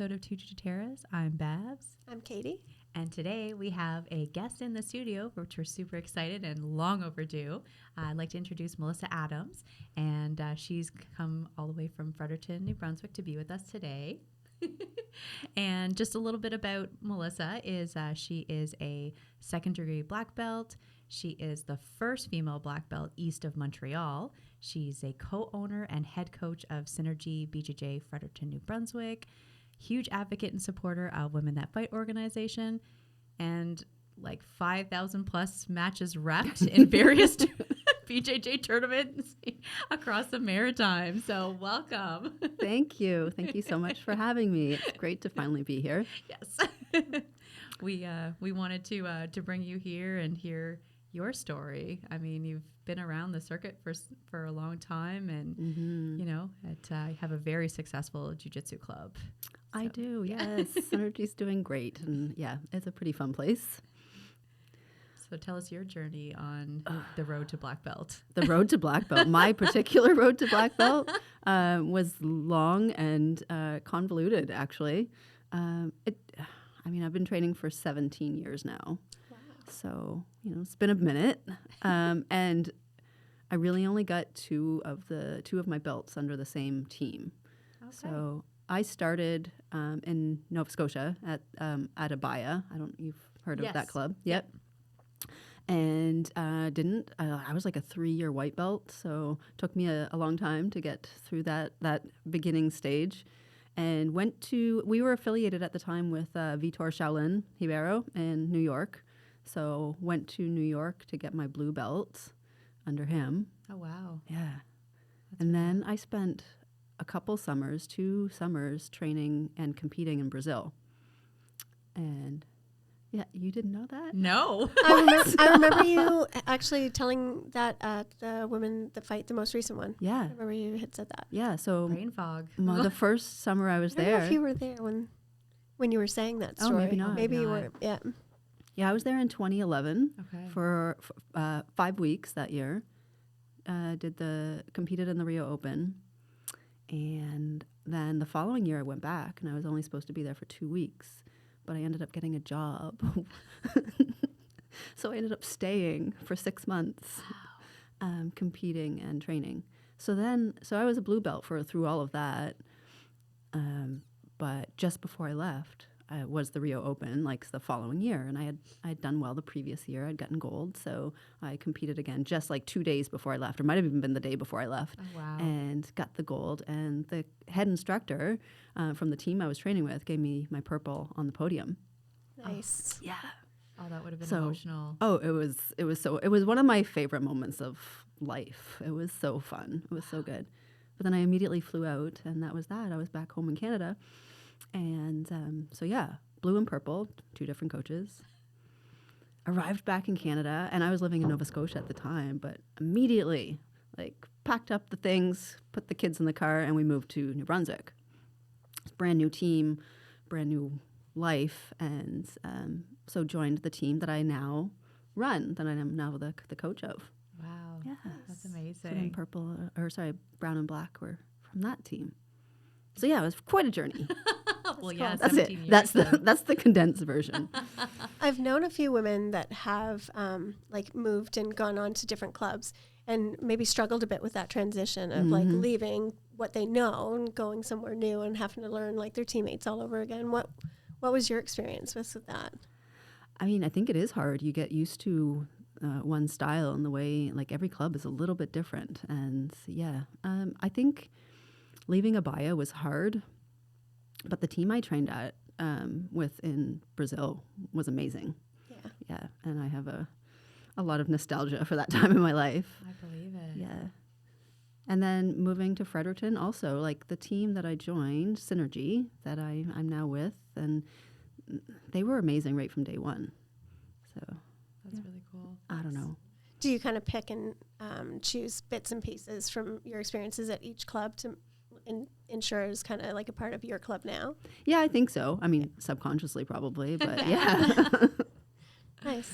episode of Jiujiteiras. I'm Babs. I'm Katie. And today we have a guest in the studio, which we're super excited and long overdue. I'd like to introduce Melyssa Adams, and she's come all the way from Fredericton, New Brunswick to be with us today. And just a little bit about Melyssa is she is a second-degree black belt. She is the first female black belt east of Montreal. She's a co-owner and head coach of Synergy BJJ Fredericton, New Brunswick. Huge advocate and supporter of Women That Fight organization, and like 5,000 plus matches repped in various BJJ tournaments across the Maritime. So welcome. Thank you. Thank you so much for having me. It's great to finally be here. Yes. We wanted to bring you here and hear your story. I mean, you've been around the circuit for a long time, and you know, have a very successful jiu-jitsu club. So, I do, yes. Synergy's doing great, and yeah, it's a pretty fun place. So tell us your journey on the road to black belt. The road to black belt, my particular road to black belt, was long and convoluted, actually. I've been training for 17 years now. Wow. So, it's been a minute. And I really only got two of my belts under the same team. Okay. So I started in Nova Scotia at Abaya. You've heard of that club? Yep. And I was like a 3-year white belt, so it took me a long time to get through that beginning stage. And we were affiliated at the time with Vitor Shaolin Ribeiro in New York. So went to New York to get my blue belt under him. Oh, wow. Yeah. And then I spent a couple summers, 2 summers, training and competing in Brazil. And yeah, you didn't know that? No. I remember you actually telling that at the Women That Fight, the most recent one. Yeah. I remember you had said that. Yeah, so brain fog. The first summer I was I don't there. know if you were there when you were saying that story. Oh, maybe not. Maybe you were. Yeah. Yeah, I was there in 2011 okay. for 5 weeks that year. Competed in the Rio Open. And then the following year I went back, and I was only supposed to be there for 2 weeks, but I ended up getting a job. So I ended up staying for 6 months, competing and training. So I was a blue belt through all of that. But just before I left, was the Rio Open, like the following year, and I had done well the previous year. I'd gotten gold, so I competed again just like 2 days before I left, or might have even been the day before I left. Oh, wow. And got the gold. And the head instructor from the team I was training with gave me my purple on the podium. Nice. Yeah. Oh, that would have been emotional. Oh, it was one of my favorite moments of life. It was so fun. It was so good. But then I immediately flew out, and that was that. I was back home in Canada. And blue and purple, 2 different coaches. Arrived back in Canada, and I was living in Nova Scotia at the time, but immediately, packed up the things, put the kids in the car, and we moved to New Brunswick. Brand new team, brand new life, and so joined the team that I now run, that I am now the coach of. Wow. Yeah. That's amazing. Brown and black were from that team. So yeah, it was quite a journey. Well, yeah, that's it. Years, that's the condensed version. I've known a few women that have moved and gone on to different clubs and maybe struggled a bit with that transition of leaving what they know and going somewhere new and having to learn their teammates all over again. What was your experience with that? I mean, I think it is hard. You get used to one style, and the way every club is a little bit different. And yeah, I think leaving Abaya was hard, but the team I trained at with in Brazil was amazing. Yeah, and I have a lot of nostalgia for that time in my life. I believe it. Yeah. And then moving to Fredericton, also the team that I joined, Synergy, that I'm now with, and they were amazing right from day one. So that's really cool. I don't know. Do you kind of pick and choose bits and pieces from your experiences at each club to ensure is kind of a part of your club now? Yeah, I think so. I mean, subconsciously probably, but yeah. Nice.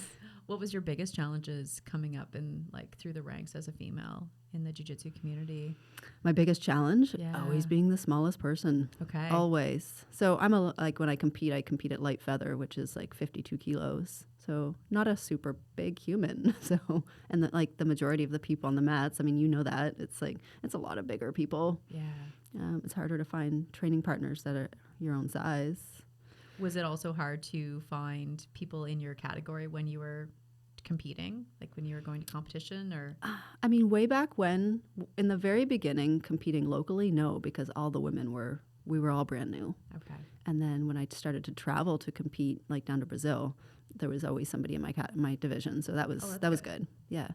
What was your biggest challenges coming up in like through the ranks as a female in the jiu-jitsu community? My biggest challenge, Yeah. always being the smallest person. Okay. Always. So like when I compete at light feather, which is like 52 kilos. So not a super big human. So, and the majority of the people on the mats, I mean, you know that. It's a lot of bigger people. Yeah. It's harder to find training partners that are your own size. Was it also hard to find people in your category when you were competing, like when you were going to competition? Or I mean, way back when, in the very beginning, competing locally, no, because all the women we were all brand new. okay. And then when I started to travel to compete, like down to Brazil, there was always somebody in my division. So that was good. Yeah.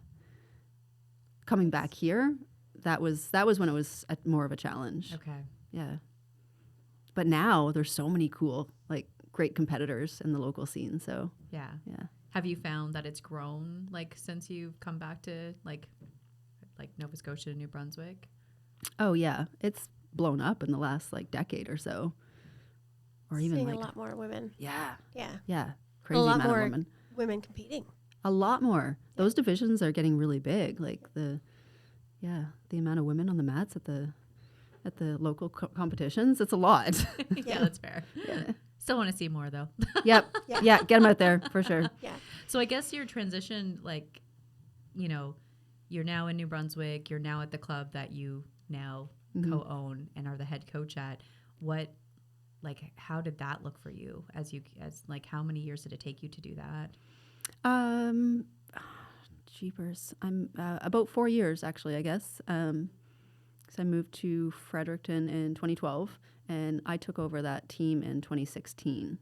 Coming back here, that was when it was more of a challenge. Okay. Yeah. But now there's so many cool, like, great competitors in the local scene. So Yeah. yeah. Have you found that it's grown like since you've come back to like Nova Scotia to New Brunswick? Oh yeah, it's blown up in the last like decade or so, or even Seeing like a lot more women. yeah, Yeah. crazy A lot amount more of women. women competing. A lot more. Those divisions are getting really big. Like the amount of women on the mats at the local competitions, it's a lot. Yeah, that's fair. Yeah. Still want to see more though. Yep. Yeah. Yeah, get them out there for sure. Yeah. So I guess your transition, like, you know, you're now in New Brunswick, you're now at the club that you now Mhm. co-own and are the head coach at. How did that look for you as how many years did it take you to do that? Jeepers. I'm about 4 years actually, I guess. 'Cause I moved to Fredericton in 2012, and I took over that team in 2016.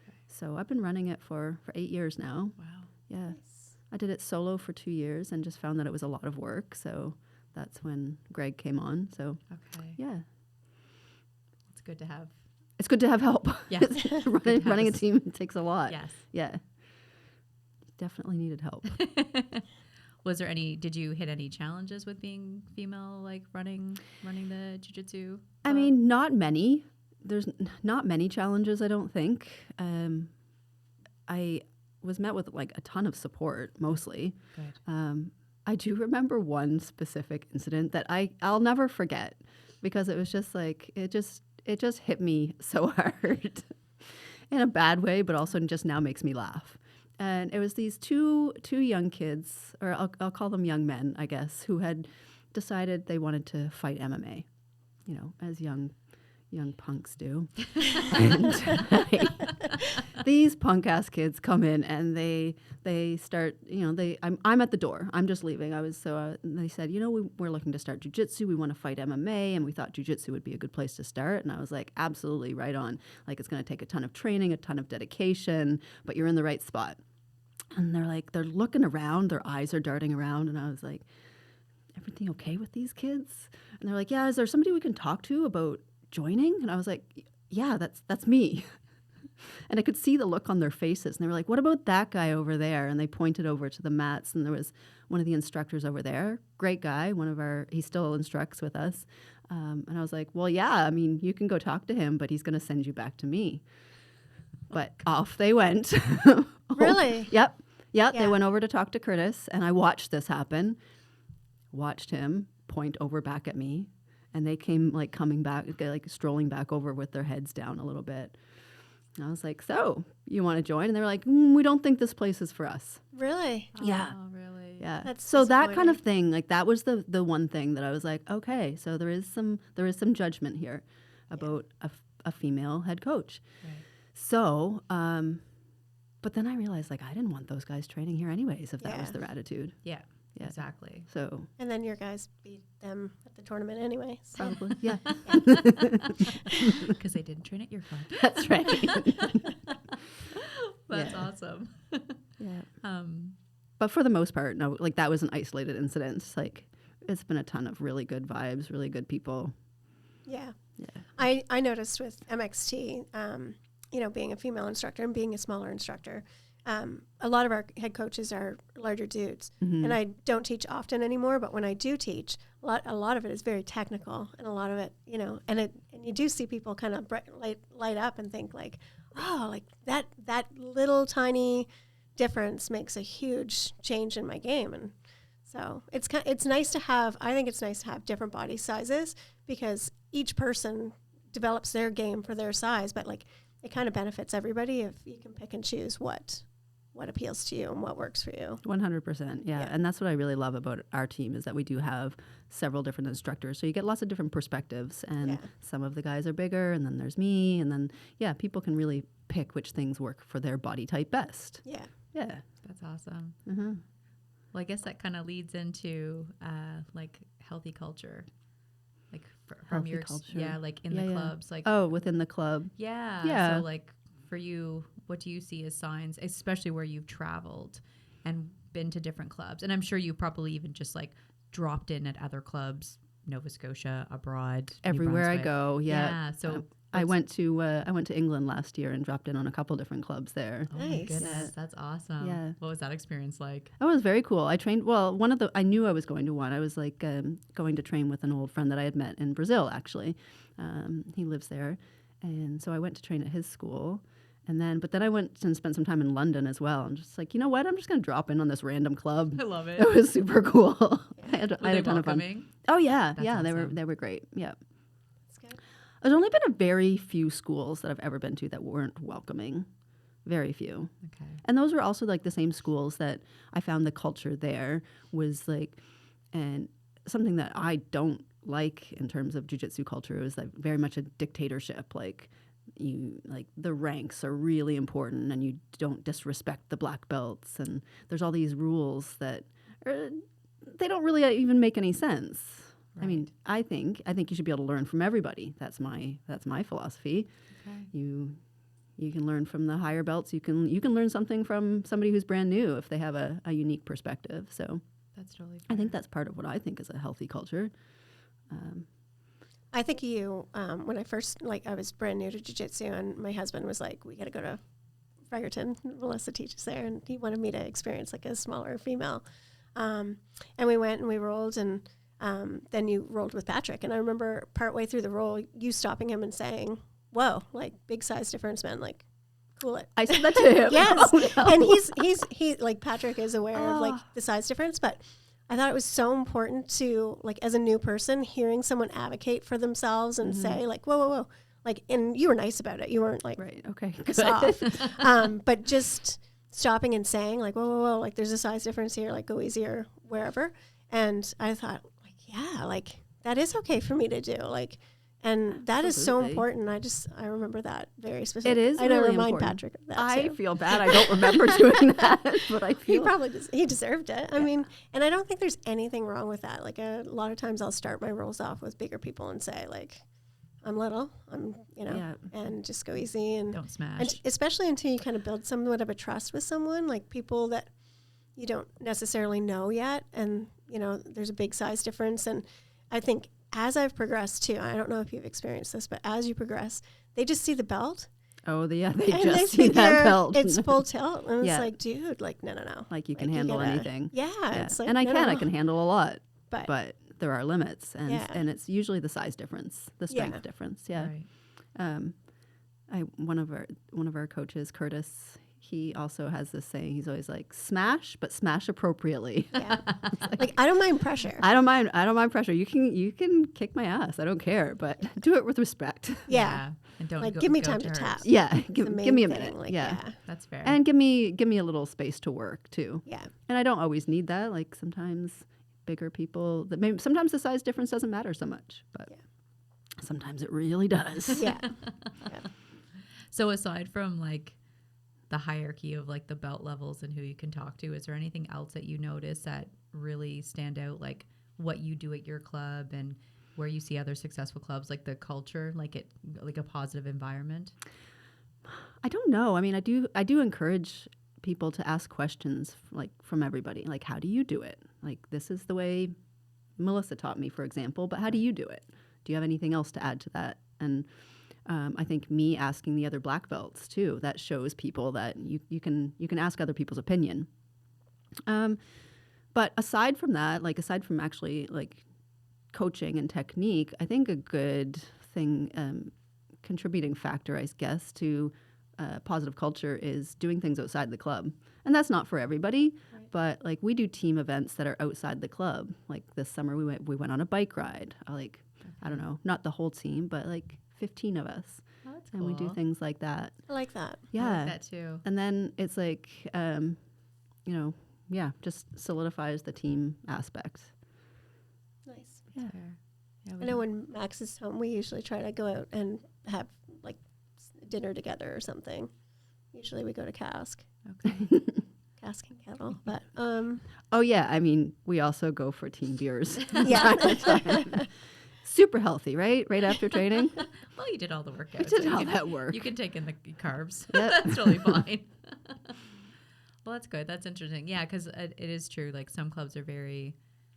Okay. So I've been running it for 8 years now. Wow. Yeah. Nice. I did it solo for 2 years and just found that it was a lot of work. So that's when Greg came on. So Okay. yeah, It's good to have. it's good to have help. Yes. running a team takes a lot. Yes. Yeah. Definitely needed help. Did you hit any challenges with being female, like running the jiu-jitsu I club? mean, not many. There's not many challenges, I don't think. I was met with like a ton of support, mostly. Good. I do remember one specific incident that I'll never forget, because it was just like it just hit me so hard in a bad way, but also just now makes me laugh. And it was these two young kids, or I'll call them young men, I guess, who had decided they wanted to fight MMA, you know, as young punks do. And these punk ass kids come in and they start, you know, I'm at the door. I'm just leaving. They said, you know, we're looking to start jiu-jitsu. We want to fight MMA, and we thought jiu-jitsu would be a good place to start. And I was like, absolutely, right on. Like, it's going to take a ton of training, a ton of dedication, but you're in the right spot. And they're looking around, their eyes are darting around, and I was like, everything okay with these kids? And they're like, yeah, is there somebody we can talk to about joining? And I was like, yeah, that's me. And I could see the look on their faces. And they were like, what about that guy over there? And they pointed over to the mats, and there was one of the instructors over there, great guy, he still instructs with us. And I was like, well, yeah, I mean, you can go talk to him, but he's going to send you back to me. But off they went. Really? Yep. Yeah. They went over to talk to Curtis, and I watched this happen. Watched him point over back at me, and they came like coming back, like strolling back over with their heads down a little bit. And I was like, so you want to join? And they were like, we don't think this place is for us. Really? Yeah. Oh, really? Yeah. That's so that kind of disappointing. thing, like that was the one thing that I was like, okay, so there is some judgment here about a female head coach. Right. So, but then I realized like I didn't want those guys training here anyways, if that was Yeah. their attitude. Yeah. Yeah. Exactly. So And then your guys beat them at the tournament anyway. So. probably, yeah. Because they didn't train at your club. That's right. That's Yeah. awesome. Yeah. But for the most part, no, like that was an isolated incident. It's like it's been a ton of really good vibes, really good people. Yeah. Yeah. I noticed with MXT, you know, being a female instructor and being a smaller instructor, a lot of our head coaches are larger dudes. Mhm. And I don't teach often anymore, but when I do teach, a lot of it is very technical, and a lot of it, you know, and you do see people kind of light up and think like, oh, like that little tiny difference makes a huge change in my game. And so it's nice to have, I think it's nice to have different body sizes, because each person develops their game for their size, but like it kind of benefits everybody if you can pick and choose what appeals to you and what works for you. 100%. Yeah. And that's what I really love about our team, is that we do have several different instructors. So you get lots of different perspectives, and some of the guys are bigger, and then there's me. And then, people can really pick which things work for their body type best. Yeah. Yeah. That's awesome. Mm-hmm. Well, I guess that kind of leads into like healthy culture, like from Healthy your culture. like in the clubs, like within the club. Yeah. So like for you, what do you see as signs, especially where you've traveled and been to different clubs? And I'm sure you probably even just like dropped in at other clubs, Nova Scotia, abroad, New Everywhere I Brunswick. go. Yeah. So I went to England last year and dropped in on a couple different clubs there. Oh my Nice. goodness, that's awesome. Yeah. What was that experience like? Oh, it was very cool. I trained, I knew I was going to one. I was like going to train with an old friend that I had met in Brazil, actually. He lives there. And so I went to train at his school. But then I went and spent some time in London as well. I'm just like, you know what? I'm just going to drop in on this random club. I love it. It was super cool. I had Were a they ton of fun. welcoming? Oh yeah, That's yeah. awesome. They were great. Yeah. That's good. There's only been a very few schools that I've ever been to that weren't welcoming. Very few. Okay. And those were also like the same schools that I found the culture there was like, and something that I don't like in terms of jiu-jitsu culture is like very much a dictatorship. Like the ranks are really important, and you don't disrespect the black belts, and there's all these rules that they don't really even make any sense. Right. I mean, I think you should be able to learn from everybody. That's my philosophy. Okay. You can learn from the higher belts. You can learn something from somebody who's brand new if they have a unique perspective. So That's totally fair. I think that's part of what I think is a healthy culture. I think when I first, I was brand new to jiu-jitsu, and my husband was like, we got to go to Fredericton. Melyssa teaches there, and he wanted me to experience like a smaller female. And we went and we rolled, and then you rolled with Patrick. And I remember partway through the roll, you stopping him and saying, whoa, like big size difference, man, like cool it. I said that to him. Yes. Oh, no. And he like Patrick is aware of like the size difference, but I thought it was so important to, like, as a new person, hearing someone advocate for themselves and say like, whoa, whoa, whoa. Like, and you were nice about it. You weren't like Right. Okay. soft. But just stopping and saying like, whoa, whoa, whoa, like there's a size difference here, like go easy or wherever. And I thought like, yeah, like that is okay for me to do. Like, and that is so Absolutely. important. I remember that very specifically. It is I really remind important. Patrick of that I too. feel bad. I don't remember doing that, but I He feel probably he deserved it. I mean, and I don't think there's anything wrong with that. Like a lot of times I'll start my rolls off with bigger people and say like, I'm little, and just go easy and Don't smash. And especially until you kind of build somewhat of a trust with someone, like people that you don't necessarily know yet. And, there's a big size difference. And I think as I've progressed too, I don't know if you've experienced this, but as you progress, they just see the belt. they And just see that figure belt. It's full tilt. And Yeah. it's like, dude, like, no. Like you can Like, handle gotta- anything. Yeah. Yeah. It's like, And I no. can handle a lot, But but there are limits, and Yeah. and it's usually the size difference, the strength Yeah. difference. Yeah. Right. One of our coaches, Curtis, he also has this saying. He's always like, "Smash, but smash appropriately." yeah. Like, I don't mind pressure. I don't mind pressure. You can kick my ass. I don't care, but do it with respect. Yeah. And don't Like, go, give me go time to hers. tap. Yeah, The give main me a thing, minute. like, yeah. That's fair. And give me a little space to work too. Yeah. And I don't always need that. Like sometimes bigger people sometimes the size difference doesn't matter so much, but sometimes it really does. Yeah. So aside from like the hierarchy of like the belt levels and who you can talk to, is there anything else that you notice that really stand out, like what you do at your club and where you see other successful clubs, like the culture, like a positive environment? I don't know. I mean, I do encourage people to ask questions like from everybody. Like, how do you do it? Like, this is the way Melyssa taught me, for example, but how do you do it? Do you have anything else to add to that? And I think me asking the other black belts too, that shows people that you can ask other people's opinion. But aside from that, like aside from actually like coaching and technique, I think a good thing, contributing factor, I guess, to positive culture is doing things outside the club. And that's not for everybody, Right. but like we do team events that are outside the club. Like this summer we went on a bike ride. I don't know, not the whole team, but like 15 of us. Oh, that's cool. And we do things like that. I like that. Yeah. I like that too. And then it's like, just solidifies the team aspect. Nice. Yeah. Fair. Yeah, I know when Max is home, we usually try to go out and have like dinner together or something. Usually we go to Cask. Okay. Cask and Kettle. But Oh, yeah. I mean, we also go for team beers. yeah. Super healthy, right? Right after training. Well, you did all the workouts. I did so all you can- that work. You can take in the carbs. Yep. That's totally fine. Well, that's good. That's interesting. Yeah, because it is true. Like some clubs are very.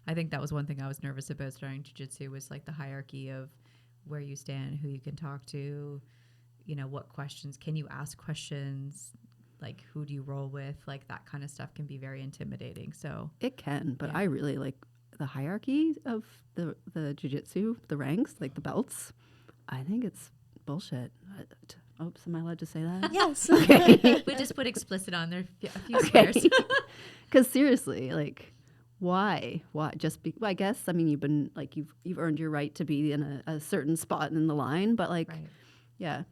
I think that was one thing I was nervous about starting jiu-jitsu was like the hierarchy of where you stand, who you can talk to, what questions can you ask questions, like who do you roll with, like that kind of stuff can be very intimidating. So It can, but Yeah. I really like the hierarchy of the jiu-jitsu, the ranks, like the belts. I think it's bullshit. Oops, am I allowed to say that? Yes. we just put explicit on there a few Okay. squares. Because seriously, like, why? Just I guess, I mean, you've been, like, you've earned your right to be in a certain spot in the line, but, like, Right. yeah.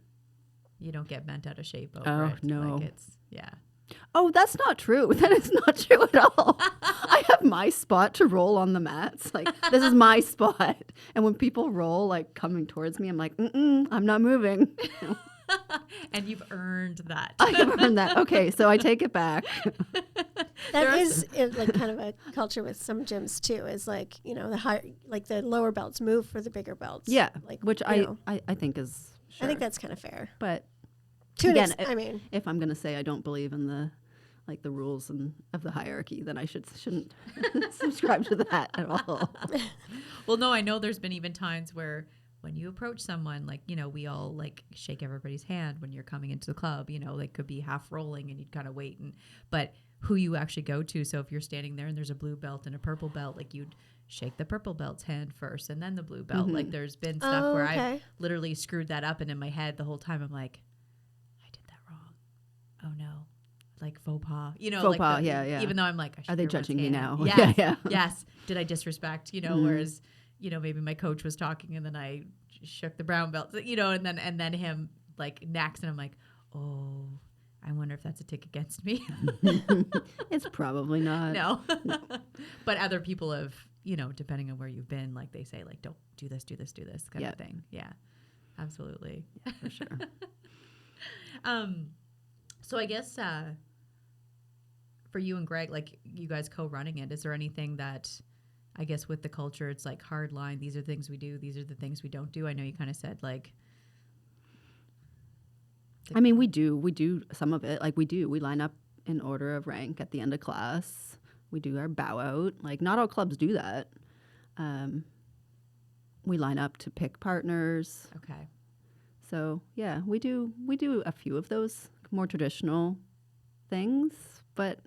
You don't get bent out of shape over Oh, it. no. Like it's, yeah. Oh, that's not true. That is not true at all. I have my spot to roll on the mats. Like, this is my spot. And when people roll, like, coming towards me, I'm like, I'm not moving. And you've earned that. I have earned that. Okay, so I take it back. That is like kind of a culture with some gyms too. Is like the higher, like the lower belts move for the bigger belts. Yeah, like which you I know. think is sure. I think that's kind of fair. But To an again, I mean, if I'm going to say I don't believe in the rules of the hierarchy, then I shouldn't subscribe to that at all. Well, no, I know there's been even times where when you approach someone, like, we all like shake everybody's hand when you're coming into the club, like could be half rolling and you'd kind of wait. But who you actually go to. So if you're standing there and there's a blue belt and a purple belt, like you'd shake the purple belt's hand first and then the blue belt. Mm-hmm. Like there's been stuff where okay. I've literally screwed that up. And in my head the whole time I'm like, I did that wrong. Oh no. Like faux pas, Faux like pas, yeah. Even though I'm like, I shook Are they everyone's judging me hand. now? Yes, Yeah. yes. Did I disrespect? Whereas, maybe my coach was talking and then I shook the brown belt, and then him like next, and I'm like, oh, I wonder if that's a tick against me. It's probably not. No, but other people have, depending on where you've been, like they say, like don't do this kind of thing. Yeah, absolutely, For sure. So I guess for you and Greg, like you guys co-running it, is there anything that I guess with the culture it's like hard line, these are things we do, these are the things we don't do? I know you kind of said like I mean, we do some of it. Like we line up in order of rank at the end of class. We do our bow out. Like not all clubs do that. We line up to pick partners. okay. So yeah, we do a few of those more traditional things, but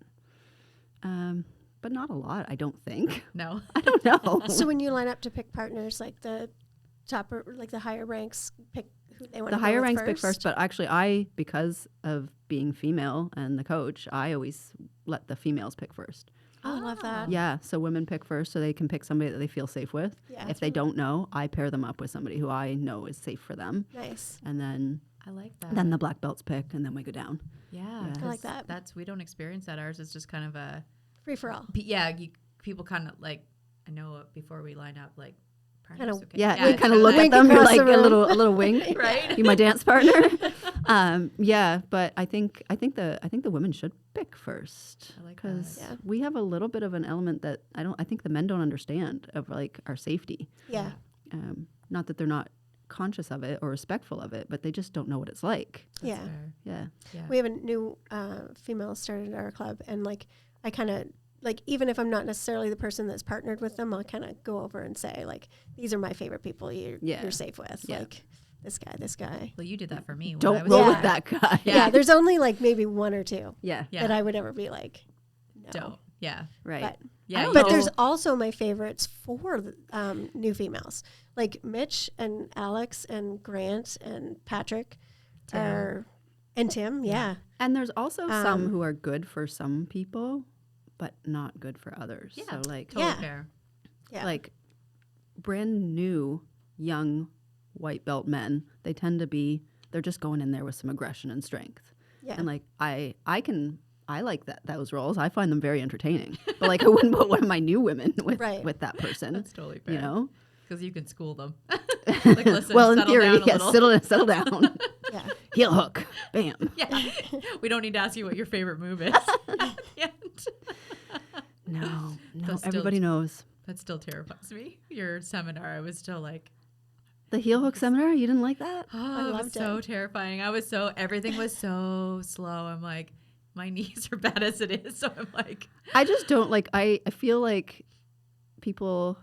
not a lot. I don't think. No. I don't know. So when you line up to pick partners, like the topper, like the higher ranks pick who they want The to higher go with ranks pick first, but actually because of being female and the coach, I always let the females pick first. Oh, I love that. Yeah, so women pick first so they can pick somebody that they feel safe with. Yeah, If they don't know, I pair them up with somebody who I know is safe for them. nice. And then I like that. the black belts pick and then we go down. yeah, I like 'cause that. That's we don't experience that. Ours is just kind of a Free for all. people kind of like, I know before we line up like Kinda- okay. Yeah, it's you kind of kinda look wink at them, you're across like the a room. little wink. right. You my dance partner. Yeah, but I think the women should pick first I like that. because Yeah. we have a little bit of an element that I think the men don't understand of like our safety. Yeah. Not that they're not conscious of it or respectful of it, but they just don't know what it's like. That's Yeah. fair. Yeah. Yeah. We have a new female started at our club, and like I kind of like even if I'm not necessarily the person that's partnered with them, I'll kind of go over and say like these are my favorite people you're safe with. Yeah. Like this guy. Well, you did that for me. when I Don't was roll Yeah. with that guy. Yeah. There's only like maybe one or two Yeah. Yeah. that I would ever be like, no. Don't. Yeah. Right. But Yeah. But know. there's also my favorites for the, new females, like Mitch and Alex and Grant and Patrick Tim. are, And Tim, yeah. And there's also some who are good for some people, but not good for others. Yeah, So like, totally Yeah. fair. Yeah. like brand new young white belt men, they tend to be, they're just going in there with some aggression and strength. Yeah. And like, I like those roles. I find them very entertaining. But like, I wouldn't put one of my new women with Right. with that person. That's totally fair. You know. Because you can school them. Like, listen, Well, in settle theory, down a yes. little. Settle down. Yeah. Heel hook. Bam. Yeah. We don't need to ask you what your favorite move is. Yeah. No. That's still- Everybody knows. That still terrifies me. Your seminar, I was still like, The heel hook seminar. You didn't like that? oh, it was loved so it. terrifying. everything was so slow. I'm like, my knees are bad as it is. So I'm like, I just don't like. I feel like people.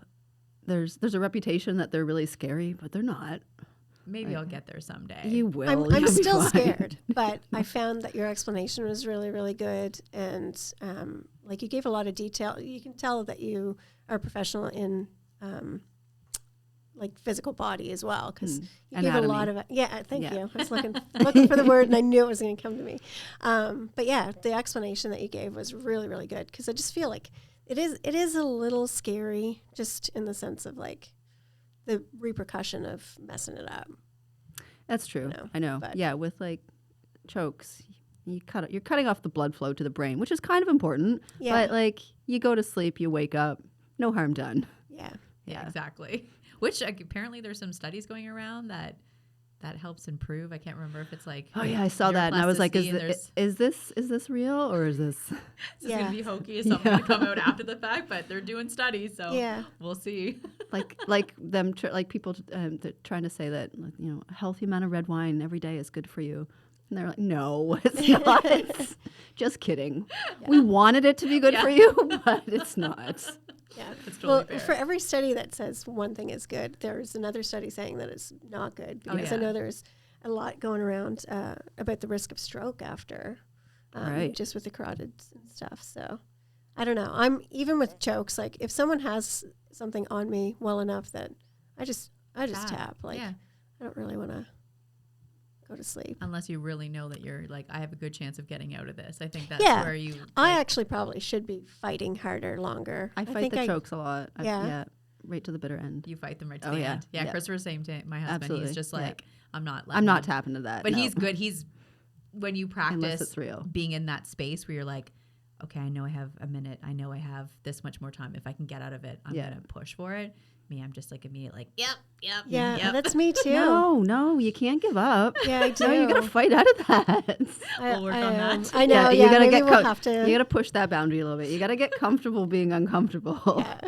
There's a reputation that they're really scary, but they're not. maybe I'll get there someday. You will. I'm You'll be still fine. scared, but I found that your explanation was really, really good. And like you gave a lot of detail. You can tell that you are a professional in like physical body as well, because you gave a lot of it. Yeah, thank Yeah. you. I was looking for the word, and I knew it was going to come to me. But yeah, the explanation that you gave was really, really good, because I just feel like it is a little scary, just in the sense of like the repercussion of messing it up. That's true. know, I know. but- Yeah, with like chokes, you're cutting off the blood flow to the brain, which is kind of important. Yeah. But like, you go to sleep, you wake up, no harm done. Yeah. Yeah, exactly. Which apparently there's some studies going around that helps improve. I can't remember if it's like, Oh yeah, I saw that, and I was like, neuroplasticity, and is this real or is this? This is Yeah. gonna be hokey. Is something gonna come out after the fact? But they're doing studies, so Yeah. we'll see. like people they're trying to say that, like, you know, a healthy amount of red wine every day is good for you, and they're like, no, it's not. Just kidding. We wanted it to be good for you, but it's not. Yeah. It's Well, totally for fair. every study that says one thing is good, there's another study saying that it's not good, because I yeah. know there's a lot going around about the risk of stroke after, Right. just with the carotids and stuff. So I don't know. I'm even with chokes. Like if someone has something on me well enough that I just tap. Like yeah. I don't really want to go to sleep. Unless you really know that you're like, I have a good chance of getting out of this. I think that's Yeah. where you. I like, actually probably should be fighting harder, longer. I fight think the chokes a lot. Yeah. Yeah, right to the bitter end. you fight them right to Oh, the yeah. end. Yeah, Yeah. Christopher's same to my husband. Absolutely. He's just Yeah. like, I'm not. I'm not letting them- tapping to that, But no. he's good. He's when you Unless practice it's real. being in that space where you're like, okay, I know I have a minute. I know I have this much more time. If I can get out of it, I'm Yeah. gonna push for it. Me, I'm just like immediate, like, yep. Yeah, that's me too. No, you can't give up. Yeah, I do. No, you gotta fight out of that. We'll work on that. I know. you Yeah, gotta maybe get we'll have to. you gotta push that boundary a little bit. You gotta get comfortable being uncomfortable. Yeah.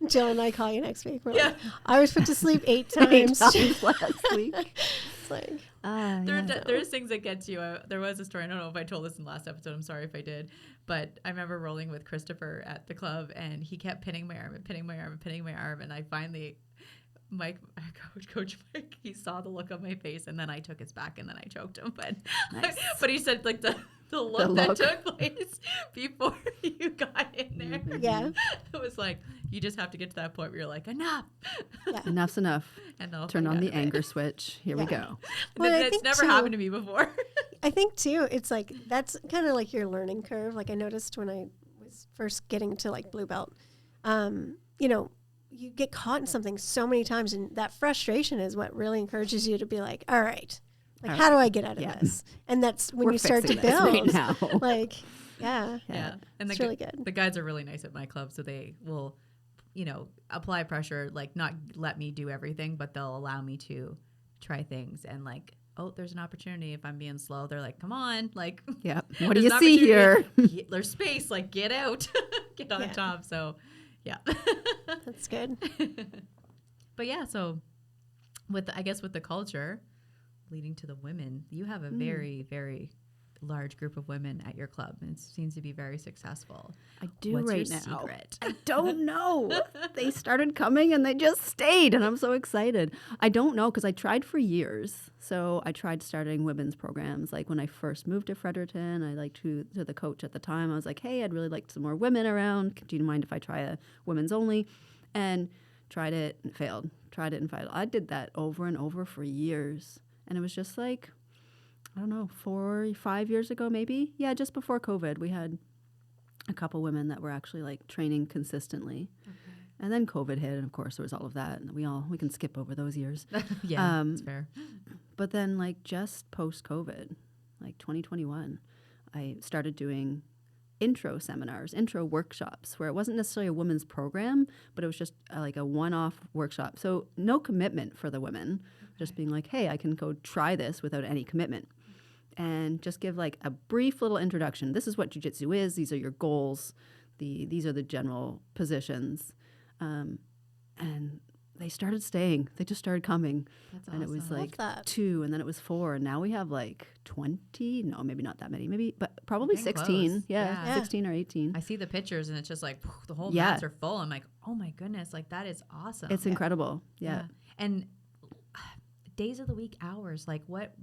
Jill and I call you next week. We're Yeah. like, I was put to sleep 8 Eight times. times last week. It's like, There's things that get to you. There was a story. I don't know if I told this in the last episode. I'm sorry if I did. But I remember rolling with Christopher at the club, and he kept pinning my arm and pinning my arm and pinning my arm. And I finally, Coach Mike, he saw the look on my face, and then I took his back, and then I choked him. But Nice. but he said like the look that look. took place before you got in there. yeah. It was like you just have to get to that point where you're like, enough. Enough's enough. And I'll Turn fight on out the of it. anger switch. Here we Yeah. go. Well, I It's think never too- happened to me before. I think too, it's like that's kind of like your learning curve. Like I noticed when I was first getting to like blue belt, you know, you get caught in something so many times, and that frustration is what really encourages you to be like, all right, like All how do I get out of Yeah. this? And that's when We're you start to fixing this build. right now. Like, yeah. Yeah. And It's the, really good. the guides are really nice at my club, so they will, apply pressure, like not let me do everything, but they'll allow me to try things. And like, oh, there's an opportunity. If I'm being slow, they're like, come on, like, Yeah. What do there's you an see here? opportunity. There's space, like get out, get on Yeah. top. So, yeah. That's good. But yeah, so with the culture leading to the women, you have a very, very large group of women at your club, and it seems to be very successful. I do What's right your now. secret? I don't know. They started coming and they just stayed, and I'm so excited. I don't know because I tried for years. So I tried starting women's programs. Like when I first moved to Fredericton, I liked to the coach at the time. I was like, hey, I'd really like some more women around. Do you mind if I try a women's only? And tried it and failed. Tried it and failed. I did that over and over for years. And it was just like, I don't know, 4 or 5 years ago, maybe. Yeah, just before COVID, we had a couple women that were actually like training consistently. Okay. And then COVID hit, and of course there was all of that, and we can skip over those years. Yeah, that's fair. But then like just post COVID, like 2021, I started doing intro seminars, intro workshops, where it wasn't necessarily a women's program, but it was just like a one-off workshop. So no commitment for the women, just being like, hey, I can go try this without any commitment. And just give like a brief little introduction. This is what jiu-jitsu is. These are your goals. These are the general positions. And they started staying. They just started coming. That's and awesome. it was Love like that. 2, and then it was 4, and now we have like 20. No, maybe not that many. Maybe, but probably Getting 16. close. Yeah, Yeah. 16 or 18. I see the pictures and it's just like the whole Yeah. mats are full. I'm like, oh my goodness, like that is awesome. It's incredible. Yeah. And days of the week, hours, like what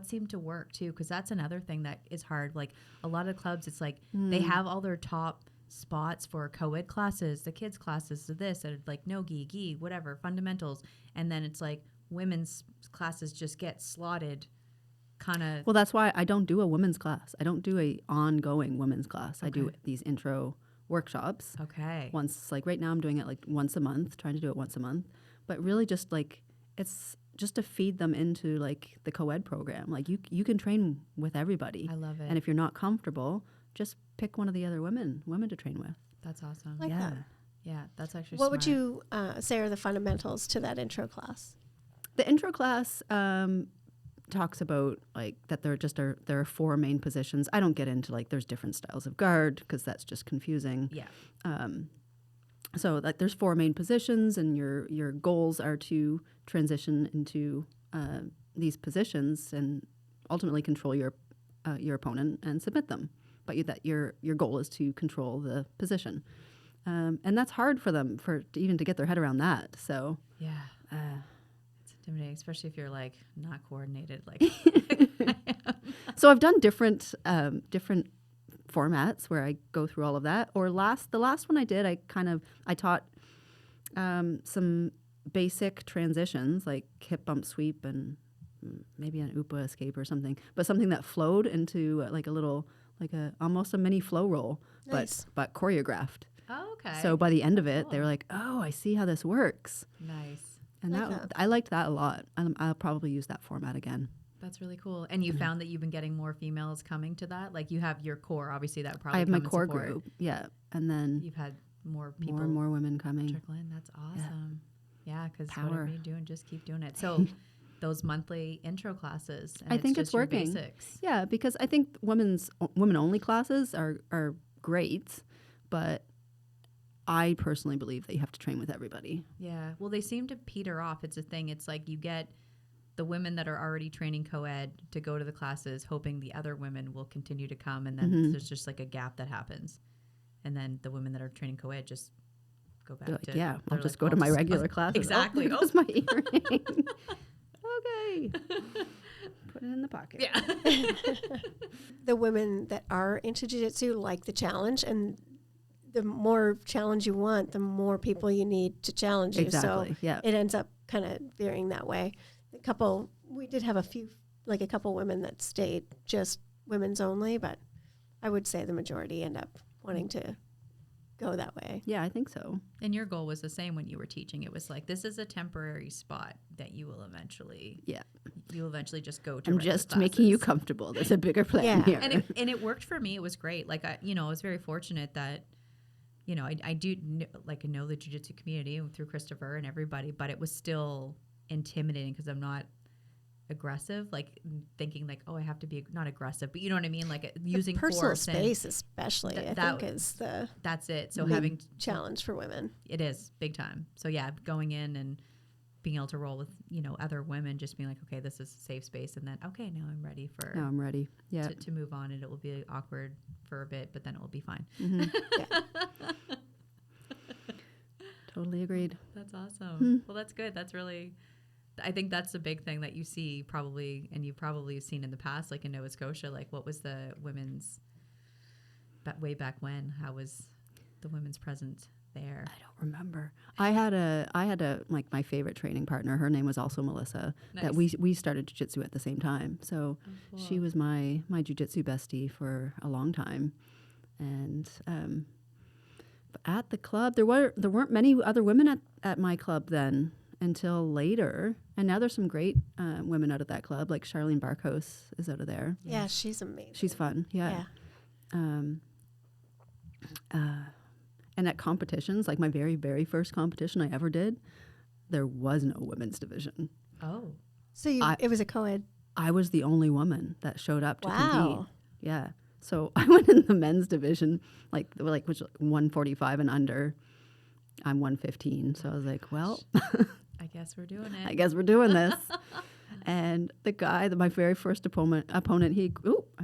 seemed to work too? Because that's another thing that is hard. Like a lot of clubs, it's like they have all their top spots for co-ed classes, the kids classes, this and like no gi, whatever, fundamentals, and then it's like women's classes just get slotted kind of. Well, that's why I don't do a women's class. I don't do a ongoing women's class. I do Okay. these intro workshops. Okay. Once, like right now I'm doing it like once a month, trying to do it once a month. But really just like, it's just to feed them into like the co-ed program. Like you can train with everybody. I love it. And if you're not comfortable, just pick one of the other women to train with. That's awesome. Like yeah. that. Yeah, that's actually What would smart. you say are the fundamentals to that intro class? The intro class talks about like that there are 4 main positions. I don't get into like there's different styles of guard because that's just confusing. Yeah. So like there's 4 main positions, and your goals are to transition into these positions and ultimately control your opponent and submit them. But your goal is to control the position, and that's hard for them even to get their head around that. So Yeah. uh, It's intimidating, especially if you're like not coordinated. Like, so I've done different formats where I go through all of that. Or the last one I did, I taught some basic transitions like hip bump sweep and maybe an upa escape or something, but something that flowed into almost a mini flow roll, Nice. but choreographed. oh, okay. So by the end of it, they Cool. were like, "Oh, I see how this works," Nice. and Like that that. I liked that a lot. I'll probably use that format again. That's really cool. And you found that you've been getting more females coming to that? Like you have your core, obviously that would probably I have come my and core support. group, yeah, and then You've had more people more and more women coming. trickle in. That's awesome. Yeah, because Power. whatever you're doing, just keep doing it. So those monthly intro classes, and I think just it's your working. basics. Yeah, because I think women-only classes are great, but I personally believe that you have to train with everybody. Yeah. Well, they seem to peter off. It's a thing. It's like you get the women that are already training co-ed to go to the classes, hoping the other women will continue to come. And then there's just like a gap that happens. And then the women that are training co-ed just go back They're like, to. yeah, I'll they're just like, go to my just- regular classes. Exactly. Oh, there goes my earring. Okay. Put it in the pocket. Yeah. The women that are into jiu-jitsu like the challenge, and the more challenge you want, the more people you need to challenge you. Exactly. So Yeah. it ends up kind of veering that way. We did have a couple women that stayed just women's only, but I would say the majority end up wanting to go that way. Yeah, I think so. And your goal was the same when you were teaching. It was like, this is a temporary spot that you will eventually just go to. I'm regular just making you classes. comfortable. There's a bigger plan Yeah. here. And it worked for me. It was great. Like I was very fortunate that, I do know the jiu-jitsu community through Christopher and everybody, but it was still intimidating because I'm not aggressive, like thinking like, oh, I have to be not aggressive, but you know what I mean? Like using The personal force space, especially, Th- I that- think is the that's it. So big having challenge for women. it is big time. So yeah, going in and being able to roll with, other women, just being like, okay, this is a safe space. And then, okay, now I'm ready for Now I'm ready. Yeah. to move on, and it will be awkward for a bit, but then it will be fine. Totally agreed. That's awesome. Well, that's good. That's really, I think that's the big thing that you see probably, and you probably have seen in the past, like in Nova Scotia, like what was the women's, way back when, how was the women's presence there? I don't remember. I had a like my favorite training partner. Her name was also Melyssa. Nice. That we started jiu-jitsu at the same time. So Oh, she cool. was my jiu-jitsu bestie for a long time. And but at the club, there weren't many other women at my club then until later. And now there's some great women out of that club, like Charlene Barkos is out of there. Yeah, she's amazing. She's fun. Yeah. And at competitions, like my very, very first competition I ever did, there was no women's division. Oh, So it was a co-ed. I was the only woman that showed up to Wow. compete. Yeah. So I went in the men's division, which 145 and under. I'm 115. So I was like, well, I guess we're doing it. I guess we're doing this. And the guy, my very first opponent, I'm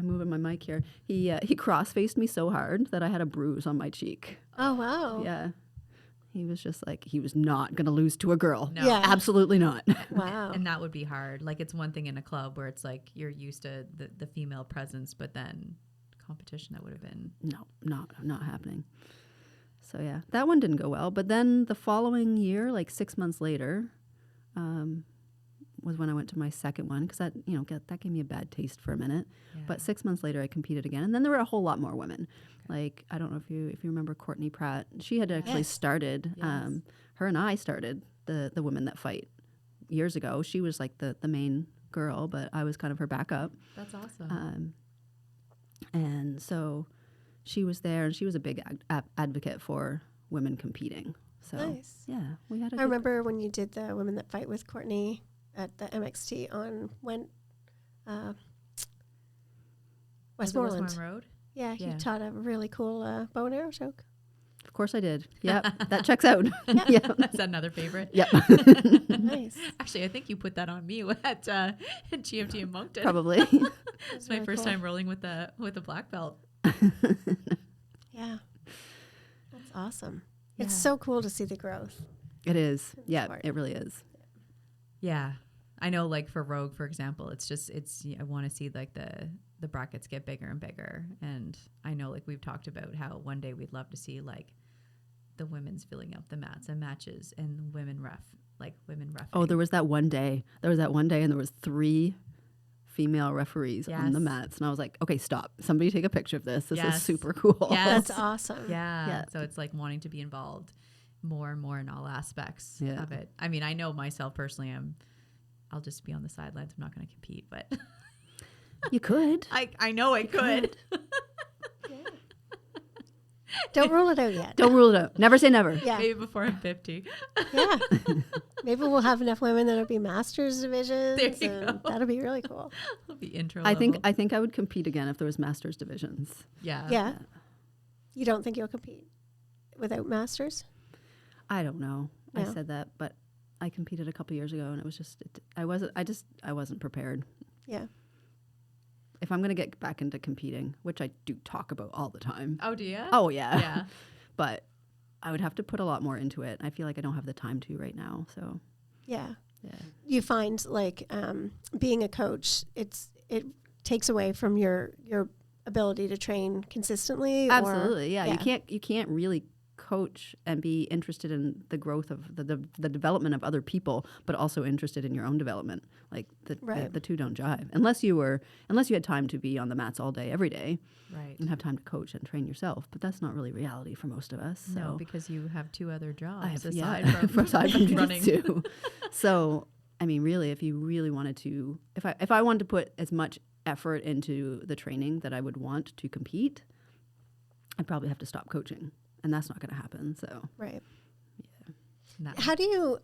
moving my mic here. He cross-faced me so hard that I had a bruise on my cheek. Oh, wow. Yeah. He was just like, he was not going to lose to a girl. No. Yeah. Absolutely not. Wow. And that would be hard. Like, it's one thing in a club where it's like you're used to the female presence, but then competition, that would have been. No, not happening. So yeah, that one didn't go well. But then the following year, like 6 months later, was when I went to my second one, because that gave me a bad taste for a minute. Yeah. But 6 months later, I competed again, and then there were a whole lot more women. Like, I don't know if you remember Courtney Pratt. She had actually Yes. started. Yes. Her and I started the Women That Fight years ago. She was like the main girl, but I was kind of her backup. That's awesome. And so she was there, and she was a big advocate for women competing. So Nice. yeah, we had. I remember when you did the Women That Fight with Courtney at the MXT on Westmoreland. Westmoreland Road. Yeah, Yeah. you taught a really cool bow and arrow choke. Of course I did. Yep, that checks out. Yeah. Is that another favorite? Yep. Nice. Actually, I think you put that on me at GMT in Moncton. Probably. It's my first time rolling with a black belt. Yeah. That's awesome. Yeah. It's so cool to see the growth. It is. Yeah, sport. it really is. Yeah. I know, like for Rogue, for example, I want to see like the brackets get bigger and bigger. And I know, like, we've talked about how one day we'd love to see like the women's filling up the mats and matches and women ref. Oh, there was that one day. And there was 3 female referees on the Yes. mats, and I was like, okay, stop. Somebody take a picture of this. This is Yes. super cool. Yes. That's awesome. Yeah. Yeah. So it's like wanting to be involved more and more in all aspects Yeah. of it. I mean, I know myself personally, I'll just be on the sidelines. I'm not going to compete, but You could. I know I could. Don't rule it out yet. Don't rule it out. Never say never. Yeah. Maybe before I'm 50. Yeah. Maybe we'll have enough women that'll be masters divisions. There you and go. that'll be really cool. It'll be intro I think level. I would compete again if there was masters divisions. Yeah. Yeah. You don't think you'll compete without masters? I don't know. I No. said that, but I competed a couple years ago, and it was just I wasn't prepared. Yeah. If I'm going to get back into competing, which I do talk about all the time. Oh, do you? Oh yeah. Yeah. But I would have to put a lot more into it. I feel like I don't have the time to right now. So Yeah. yeah. You find like being a coach, it takes away from your ability to train consistently. Absolutely. Or, Yeah. You can't really coach and be interested in the growth of the development of other people, but also interested in your own development. Like the two don't jive unless you had time to be on the mats all day, every day, Right. and have time to coach and train yourself. But that's not really reality for most of us. So No, because you have 2 other jobs aside aside from running. jiu-jitsu. So I mean, really, if you really wanted to, if I wanted to put as much effort into the training that I would want to compete, I'd probably have to stop coaching. And that's not going to happen. So Right. No. How do you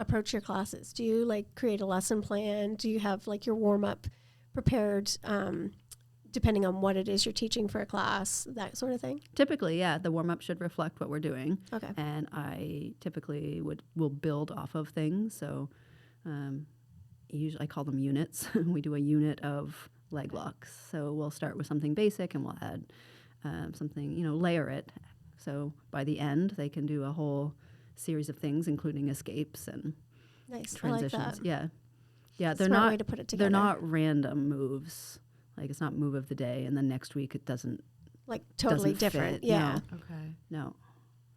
approach your classes? Do you like create a lesson plan? Do you have like your warm up prepared depending on what it is you're teaching for a class, that sort of thing? typically, yeah, the warm up should reflect what we're doing. Okay. And I typically will build off of things. So usually I call them units. We do a unit of leg locks. So we'll start with something basic, and we'll add something, layer it. So by the end, they can do a whole series of things, including escapes and Nice. transitions. I like that. Yeah, they're Smart not way to put it they're together. not random moves. Like, it's not move of the day, and then next week it doesn't Like totally doesn't different. fit. Yeah. Okay. No.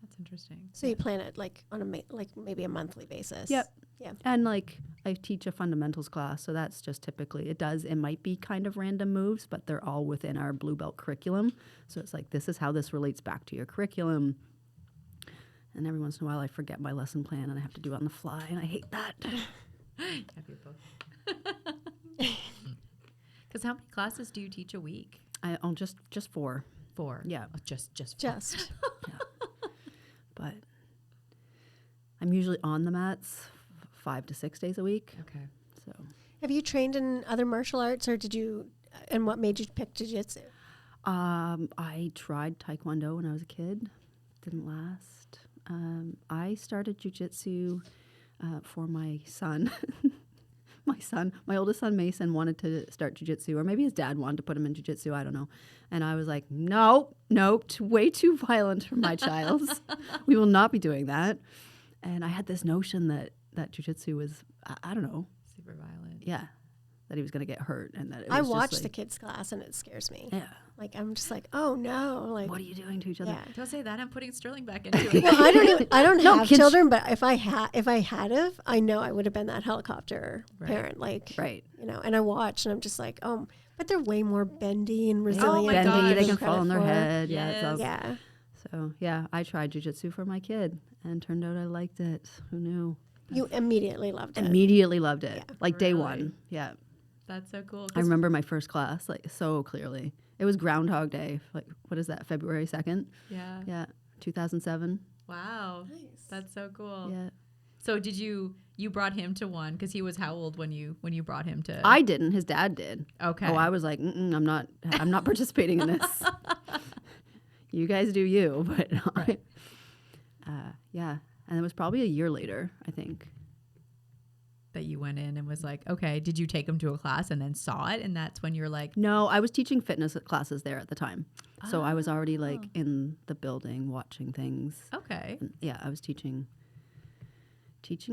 That's That's interesting. So you plan it like on like maybe a monthly basis. Yep. Yeah. And like I teach a fundamentals class, so that's just typically it might be kind of random moves, but they're all within our blue belt curriculum. So it's like, this is how this relates back to your curriculum. And every once in a while I forget my lesson plan and I have to do it on the fly, and I hate that. Have you both? Because how many classes do you teach a week? I'll just 4. 4. Yeah. Oh, just 4. Just. Yeah. But I'm usually on the mats 5 to 6 days a week. Okay. So Have you trained in other martial arts, or and what made you pick jiu-jitsu? I tried Taekwondo when I was a kid. Didn't last. I started jiu-jitsu for my son. My oldest son, Mason, wanted to start jiu-jitsu, or maybe his dad wanted to put him in jiu-jitsu, I don't know. And I was like, nope, way too violent for my child. We will not be doing that. And I had this notion that jiu-jitsu was, I don't know. Super violent. Yeah. That he was going to get hurt. And that it I was watched just the like, kids' class, and it scares me. yeah. Like, I'm just like, oh no, like, What are you doing to each other? yeah. Don't say that. I'm putting Sterling back into it. Well, I don't No, have kids- children, but if I had, I know I would have been that helicopter Right. parent, like, Right. you know. And I watch, and I'm just like, oh, but they're way more bendy and Oh resilient. my than gosh. I Bendy, they give can them fall on their credit for. head. Yeah. It's all, Yeah, So, yeah, I tried jiu-jitsu for my kid, and turned out I liked it. Who knew? you immediately loved it. Immediately loved it. Yeah. Like day Really? one. Yeah. That's so cool. I remember my first class, like, so clearly. It was Groundhog Day. Like, what is that, February 2nd? Yeah. Yeah, 2007. Wow. Nice. That's so cool. Yeah. So did you brought him to one, because he was how old when you brought him to? I didn't. His dad did. Okay. Oh, I was like, I'm not participating in this. You guys do you. But Right. yeah. And it was probably a year later, I think. that you went in and was like, okay, did you take him to a class and then saw it? And that's when you're like, No, I was teaching fitness classes there at the time. So I was already like Oh. in the building watching things. okay. And yeah, I was teaching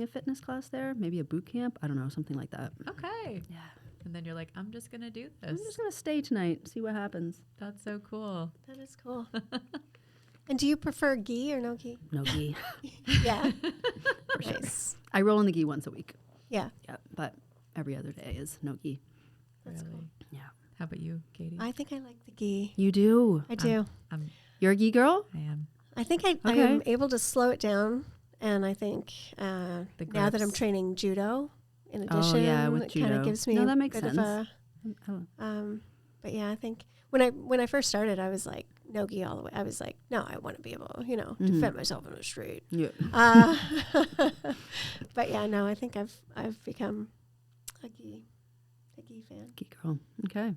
a fitness class there, maybe a boot camp. I don't know, something like that. Okay. Yeah. And then you're like, I'm just going to do I'm this. just going to stay tonight, see what happens. That's so cool. That is cool. And do you prefer gi or no gi? No gi. Yeah. For sure. Nice. I roll in the gi once a week. Yeah. Yeah, but every other day is no gi. That's really. cool. Yeah. How about you, Katie? I think I like the gi. You do? I do. You're a gi girl? I am. I think I Okay. am able to slow it down, and I think now that I'm grips. training judo, in Oh, addition, yeah, with it kind judo. of gives me No, a that makes bit of sense. a. Oh. But yeah, I think when I first started, I was like no gi all the way. I was like, no, I want to be able, to defend myself in the street. Yeah. But yeah, no, I think I've become a gi fan. Gi girl. Okay.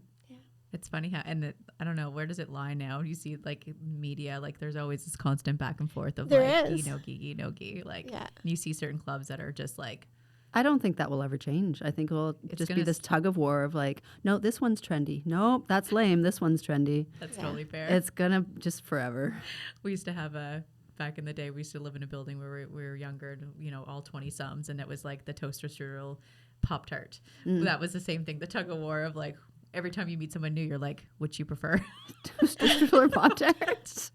It's funny how, and I don't know, where does it lie now? You see, like, media, like, there's always this constant back and forth of, There like, is. gi, no gi. Like, Yeah. you see certain clubs that are just like, I don't think that will ever change. I think it will It's just be gonna this tug of war of like, no, this one's trendy. Nope, that's lame. This one's trendy. that's Yeah. totally fair. It's gonna just forever. We used to have back in the day, we used to live in a building where we were younger, all 20-somes, and it was like the toaster strudel Pop-Tart. That was the same thing, the tug of war of like, every time you meet someone new, you're like, which you prefer? Toaster Pop-Tarts.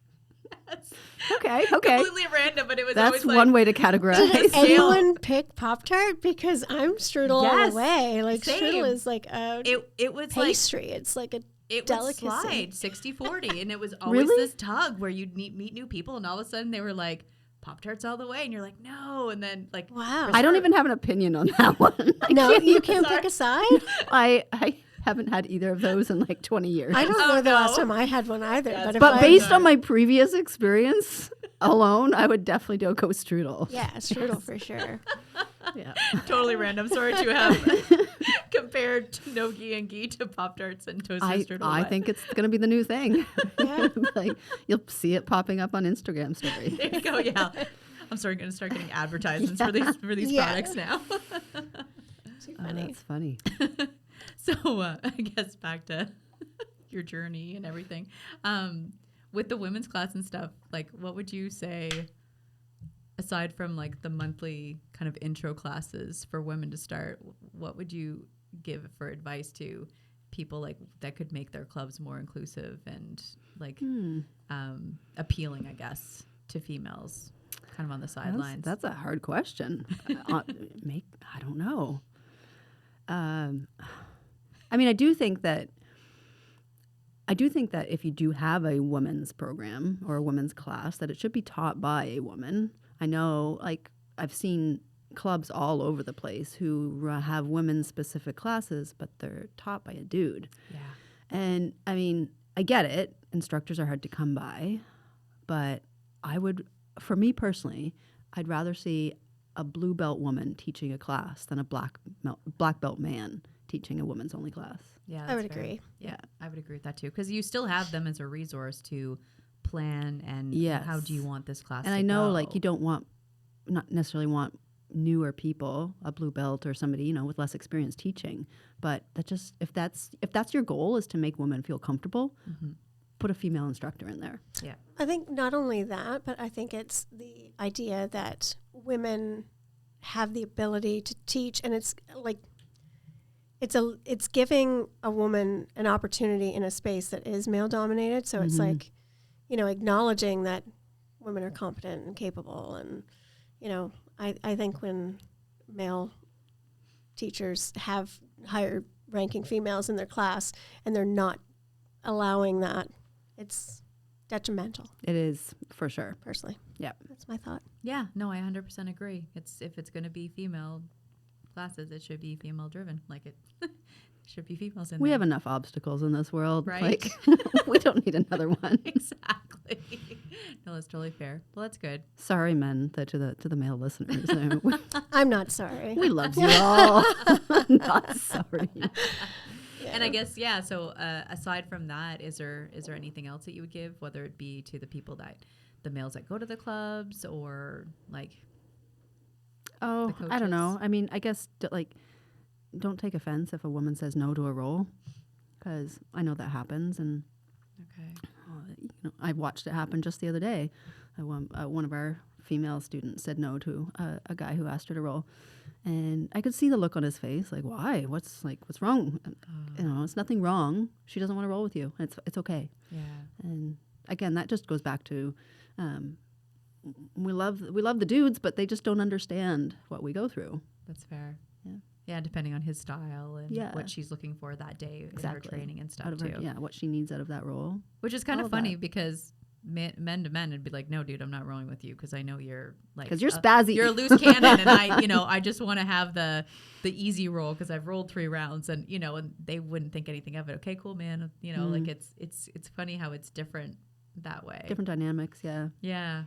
Okay. Completely random, but it was That's always like, one way to categorize. Does anyone pick Pop-Tart? Because I'm strudel all Yes, the way. Like same. strudel is like a it was like, pastry. It's like a it delicacy. would slide 60-40, and it was always Really? this tug where you'd meet new people, and all of a sudden they were like, Pop-Tarts all the way, and you're like, no, and then like, wow. I don't even have an opinion on that one. No, you can't pick a side. I haven't had either of those in like 20 years. I don't Oh, know the last no. time I had one either. That's But if But I, based on my previous experience alone, I would definitely do a Coast strudel. yeah, strudel for sure. Yeah. totally random. Sorry to have compared no-gi and gi to Pop-Tarts and toaster strudel. I but think it's going to be the new thing. Yeah. Like you'll see it popping up on Instagram stories. there you go. Yeah, I'm going to start getting advertisements for these Yeah. products now. Too Oh, funny. that's funny. So I guess back to your journey and everything. With the women's class and stuff, like, what would you say, aside from like the monthly kind of intro classes for women to start, what would you give for advice to people like that could make their clubs more inclusive and like appealing, I guess, to females, kind of on the sidelines? That's a hard question. I don't know. I mean, I do think that if you do have a women's program or a women's class, that it should be taught by a woman. I know, like, I've seen clubs all over the place who have women's specific classes, but they're taught by a dude. Yeah. And I mean, I get it. Instructors are hard to come by, but for me personally, I'd rather see a blue belt woman teaching a class than a black belt man teaching a women's only class. Yeah, I would fair. agree. Yeah, I would agree with that too, because you still have them as a resource to plan and Yes. how do you want this class And to I know, go. like, you don't not necessarily want newer people, a blue belt or somebody, you know, with less experience teaching. But if that's your goal, is to make women feel comfortable, put a female instructor in there. Yeah. I think not only that, but I think it's the idea that women have the ability to teach, and it's like it's giving a woman an opportunity in a space that is male dominated. So it's like, you know, acknowledging that women are competent and capable, and you know, I think when male teachers have higher ranking females in their class and they're not allowing that, it's detrimental. It is, for sure. Personally, Yeah. that's my thought. Yeah, no, I 100% agree. If it's going to be female classes, it should be female driven. Like it should be females in We there. have enough obstacles in this world. Right. Like, we don't need another one. Exactly. No, that's totally fair. Well, that's good. Sorry, men, to the male listeners. I'm not sorry. We love you all. Not sorry. And I guess, yeah, so aside from that, is there anything else that you would give, whether it be to the people the males that go to the clubs, or like Oh, I don't know. I mean, I guess, don't take offense if a woman says no to a role, because I know that happens. And okay. you know, I watched it happen just the other day. One of our female students said no to a guy who asked her to roll. And I could see the look on his face, like, why? What's wrong? And, you know, it's nothing wrong. She doesn't want to roll with you. It's okay. Yeah. And again, that just goes back to we love the dudes, but they just don't understand what we go through. That's fair. Yeah. Yeah, depending on his style and Yeah. what she's looking for that day in her Exactly. training and Out stuff of her, too. yeah, what she needs out of that role. Which is kind All of of funny that. because men to men would be like, no, dude, I'm not rolling with you because I know you're like, Because you're spazzy. you're a loose cannon, and I just want to have the easy roll because I've rolled 3 rounds, and and they wouldn't think anything of it. Okay, cool, man. Like it's funny how it's different that way. Different dynamics, yeah. Yeah,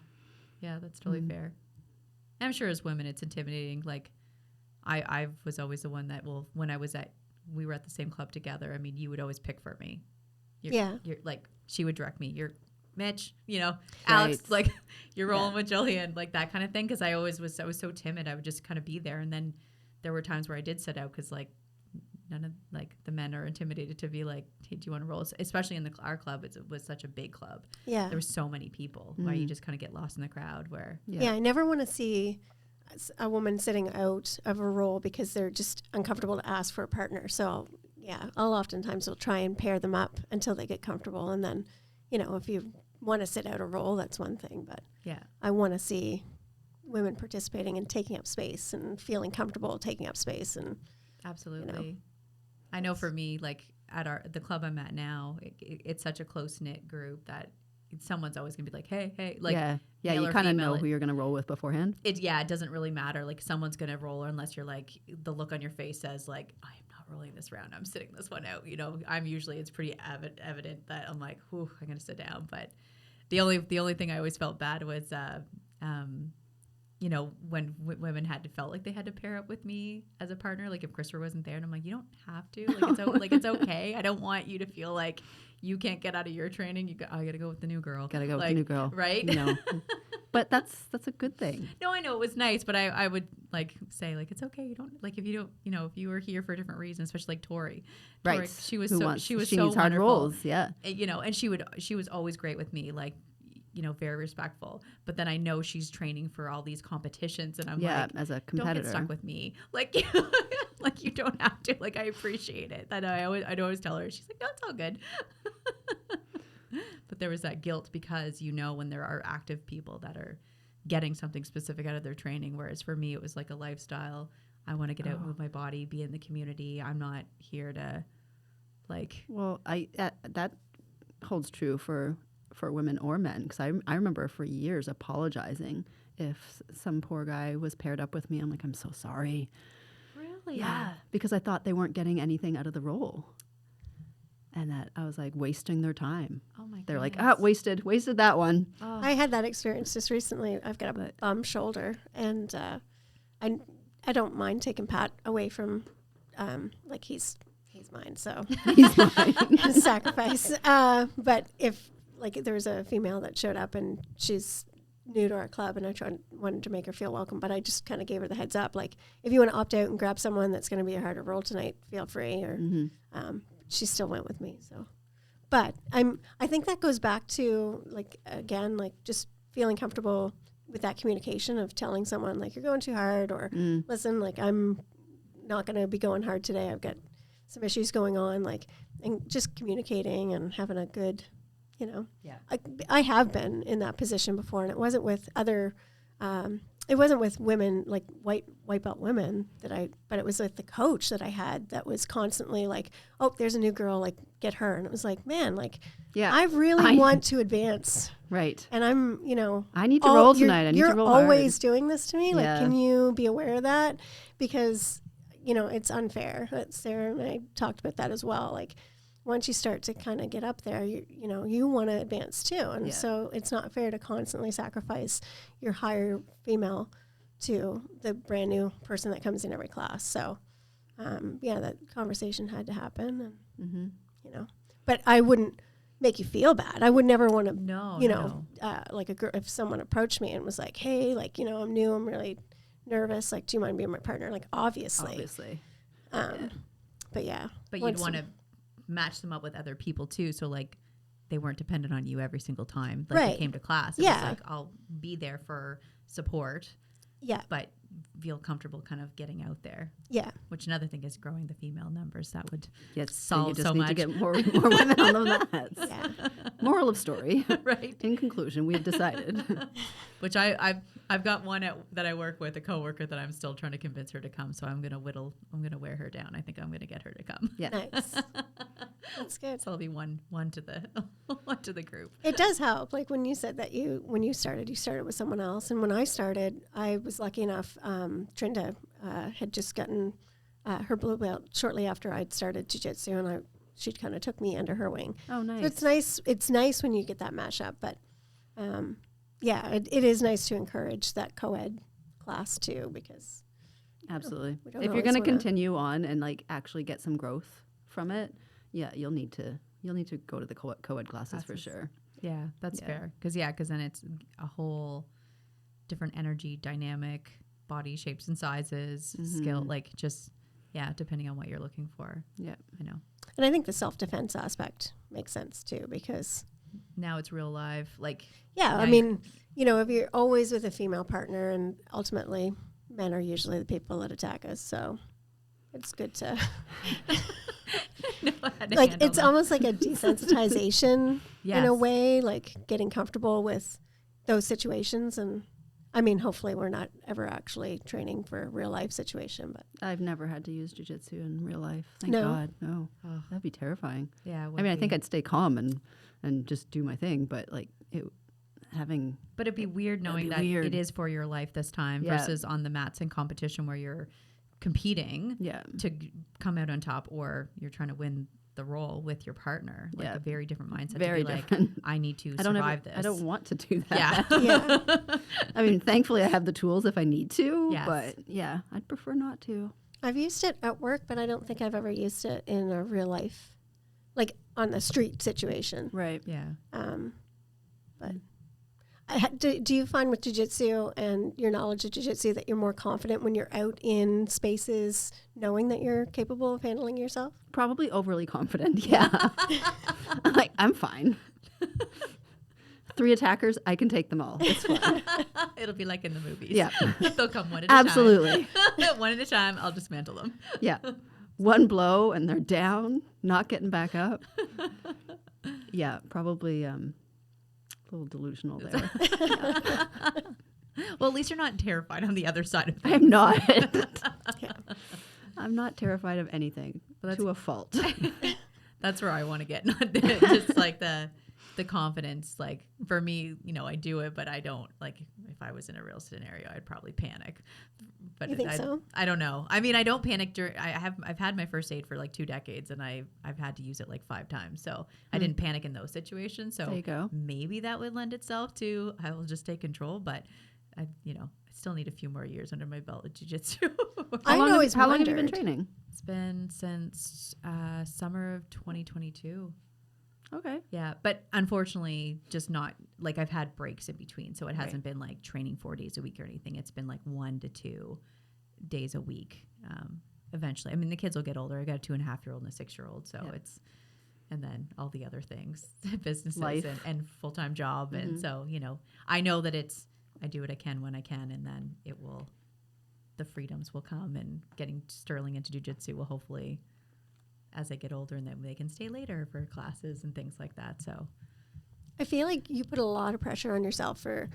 yeah, that's totally fair. I'm sure as women, it's intimidating. Like, I was always the one that when we were at the same club together. I mean, you would always pick for me. You're like, she would direct me. You're Mitch, Alex, like you're rolling with Jillian, like that kind of thing. Because I was so timid. I would just kind of be there, and then there were times where I did sit out because like none of like the men are intimidated to be like, hey, do you want to roll? Especially in our club, it was such a big club. Yeah. There were so many people where you just kind of get lost in the crowd. Where Yeah, I never want to see a woman sitting out of a role because they're just uncomfortable to ask for a partner. So, I'll oftentimes will try and pair them up until they get comfortable. And then, if you want to sit out a role, that's one thing. But I want to see women participating and taking up space and feeling comfortable taking up space. And absolutely. I know for me, like at the club I'm at now, it's such a close-knit group that someone's always gonna be like, hey, like yeah, male you or kind of female. know who you're going to roll with beforehand. It doesn't really matter. Like someone's gonna roll, unless you're like the look on your face says like, I am not rolling this round. I'm sitting this one out. It's pretty evident that I'm like, whew, I'm gonna sit down. But the only thing I always felt bad was when women felt like they had to pair up with me as a partner, like if Christopher wasn't there, and I'm like, you don't have to, like it's okay. I don't want you to feel like you can't get out of your training. I gotta go with the new girl. Gotta go with the new girl, right? But that's a good thing. No, I know it was nice, but I would like say like it's okay. You don't like if you don't if you were here for a different reason, especially like Tori, Right? she was Who so wants, she was she so needs hard wonderful. rolls, yeah. And she was always great with me, like very respectful. But then I know she's training for all these competitions, and I'm like, as a don't competitor, get stuck with me, like like you don't have to. Like I appreciate it. That I'd always tell her. She's like, no, it's all good. But there was that guilt because, you know, when there are active people that are getting something specific out of their training, whereas for me, it was like a lifestyle. I want to get out, move my body, be in the community. I'm not here to like. Well, that holds true for women or men, because I remember for years apologizing if some poor guy was paired up with me. I'm like, I'm so sorry. Really? Yeah, because I thought they weren't getting anything out of the role. And that I was like wasting their time. Oh my god. They're like, wasted that one. Oh. I had that experience just recently. I've got a bum shoulder, and I don't mind taking Pat away from, like he's mine, so He's mine. sacrifice. But if like there was a female that showed up and she's new to our club, and I wanted to make her feel welcome, but I just kind of gave her the heads up, like if you want to opt out and grab someone that's going to be a harder role tonight, feel free. Or she still went with me. So, but I think that goes back to like again, like just feeling comfortable with that communication of telling someone like you're going too hard, or listen, like I'm not going to be going hard today. I've got some issues going on, like, and just communicating and having a good, you know. Yeah. I have been in that position before, and it wasn't with other. It wasn't with women, like white belt women but it was with the coach that I had that was constantly like, oh, there's a new girl, like get her. And it was like, man, like, Yeah. I really want to advance. Right. And I'm, you know, I need to roll tonight. I need to roll You're always hard. doing this to me. Like, Yeah. can you be aware of that? Because, you know, it's unfair. Sarah and I talked about that as well. Like, once you start to kind of get up there, you know, you want to advance too. And so it's not fair to constantly sacrifice your higher female to the brand new person that comes in every class. So, that conversation had to happen. And, you know, but I wouldn't make you feel bad. I would never want to, like a girl, if someone approached me and was like, hey, like, you know, I'm new, I'm really nervous. Like, do you mind being my partner? Like, obviously. But yeah. But you'd want to match them up with other people too, so like they weren't dependent on you every single time like they came to class. It was like, I'll be there for support, but feel comfortable kind of getting out there. Which another thing is growing the female numbers. That would solve you just so need much. to get more women on the mats. Moral of story. Right. In conclusion, we have decided. Which I've got one that I work with, a coworker that I'm still trying to convince her to come. So I'm gonna wear her down. I think I'm gonna get her to come. Yeah. Nice. That's good. So I'll be one to the one to the group. It does help. Like when you said that when you started with someone else, and when I started, I was lucky enough. Trinda had just gotten her blue belt shortly after I'd started jiu-jitsu, and she kind of took me under her wing. Oh, nice. So it's nice. It's nice when you get that mashup, but it is nice to encourage that co-ed class too, because absolutely, if you're going to continue on and like actually get some growth from it, you'll need to go to the co-ed classes for sure. Yeah, that's fair. Because then it's a whole different energy dynamic, body shapes and sizes, skill, like just depending on what you're looking for. Yeah, I know. And I think the self-defense aspect makes sense too, because now it's real live. Like, I mean, you know, if you're always with a female partner, and ultimately men are usually the people that attack us, so it's good to like it's almost like a desensitization in a way, like getting comfortable with those situations. And I mean, hopefully we're not ever actually training for a real life situation, but I've never had to use jiu-jitsu in real life. Thank God. No. Oh, that'd be terrifying. Yeah. I mean, I think I'd stay calm and just do my thing, but like But it'd be weird knowing that it is for your life this time versus on the mats in competition where you're competing to come out on top, or you're trying to win the role with your partner. Like a very different mindset. Very to be different. Like, I need to survive this. I don't want to do that. yeah. I mean, thankfully I have the tools if I need to, Yes. but I'd prefer not to. I've used it at work, but I don't think I've ever used it in a real life, like on the street situation. Right. Yeah. But do you find with jiu-jitsu and your knowledge of jiu-jitsu that you're more confident when you're out in spaces knowing that you're capable of handling yourself? Probably overly confident. Yeah. I'm fine. 3 attackers, I can take them all. It's fine. It'll be like in the movies. Yeah. They'll come one at a time. Absolutely. One at a time. I'll dismantle them. Yeah. One blow and they're down, not getting back up. Yeah, probably a little delusional there. Well, at least you're not terrified on the other side of things. I'm not. Yeah. I'm not terrified of anything to a fault. That's where I want to get, not just like the confidence. Like for me, I do it, but I don't, like if I was in a real scenario, I'd probably panic. But You think so? I don't know. I mean, I don't panic during. I've had my first aid for like 2 decades, and I've had to use it like 5 times. So I didn't panic in those situations. So There you go. maybe that would lend itself to I will just take control. But I still need a few more years under my belt with jiu-jitsu. I How long have you been wondered. training? It's been since summer of 2022. Okay. Yeah, but unfortunately, just not like I've had breaks in between, so it hasn't been like training 4 days a week or anything. It's been like 1 to 2 days a week. Eventually, I mean, the kids will get older. I got a 2.5-year-old and a 6-year-old, so it's, and then all the other things, businesses Life. and full-time job, and so I know that I do what I can when I can, and then the freedoms will come, and getting Sterling into jiu-jitsu will hopefully, as they get older, and then they can stay later for classes and things like that. So I feel like you put a lot of pressure on yourself for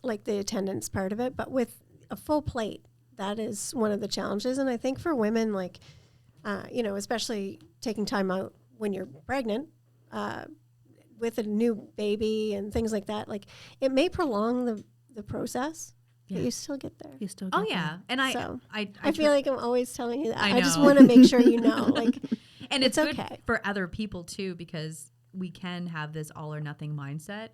like the attendance part of it, but with a full plate, that is one of the challenges. And I think for women, like, especially taking time out when you're pregnant, with a new baby and things like that, like it may prolong the process, but you still get there. You still. oh get yeah, and I feel like I'm always telling you that. I I just know. want to make sure you know, like, and it's good okay. for other people too, because we can have this all or nothing mindset,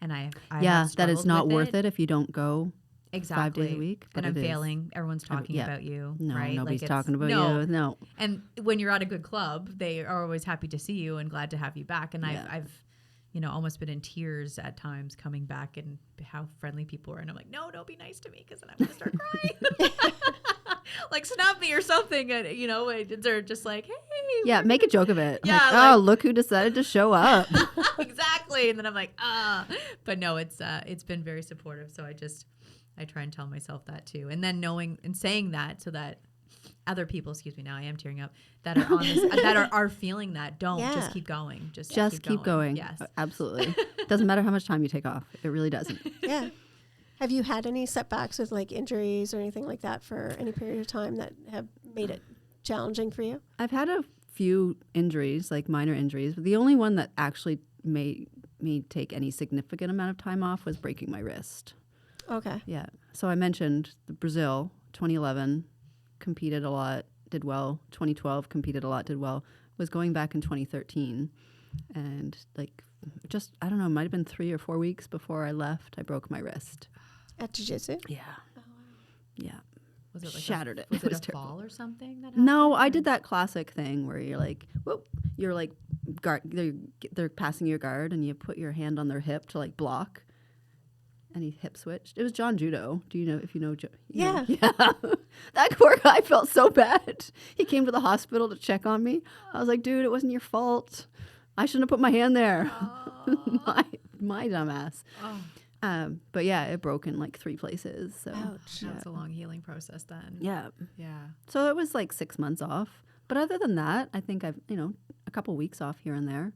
and I have that is struggled not with worth it if you don't go exactly 5 days a week. and but I'm it is. failing. Everyone's talking yeah. about you, No, right? nobody's Like talking about no. you. No. And when you're at a good club, they are always happy to see you and glad to have you back. And I've almost been in tears at times coming back and how friendly people were. And I'm like, no, don't be nice to me, because then I'm going to start crying. Like snap me or something. And, they're just like, hey. Yeah, make a joke of it. Yeah, Like, oh, look who decided to show up. Exactly. And then I'm like, but no, it's been very supportive. So I try and tell myself that too. And then knowing and saying that so that other people, excuse me, now I am tearing up, that are on this, that are feeling that, don't just keep going. Just keep going. Yes. Absolutely. Doesn't matter how much time you take off. It really doesn't. Yeah. Have you had any setbacks with like injuries or anything like that for any period of time that have made it challenging for you? I've had a few injuries, like minor injuries, but the only one that actually made me take any significant amount of time off was breaking my wrist. Okay. Yeah. So I mentioned the Brazil, 2011, competed a lot, did well. 2012, competed a lot, did well. Was going back in 2013. And like, just, I don't know, it might have been 3 or 4 weeks before I left, I broke my wrist. At jiu-jitsu? Yeah. Yeah. Was it like Shattered it. Was It it was a terrible. fall or something? That No, happened? I did that classic thing where you're like, whoop, you're like, guard, they're passing your guard and you put your hand on their hip to like block. And he hip switched. It was John Judo. Do you know if you know? Yeah. Yeah. That poor guy felt so bad. He came to the hospital to check on me. I was like, dude, it wasn't your fault. I shouldn't have put my hand there. my dumbass. But yeah, it broke in like 3 places. So Ouch. That's a long healing process then. yeah. Yeah. So it was like 6 months off. But other than that, I think I've, a couple weeks off here and there.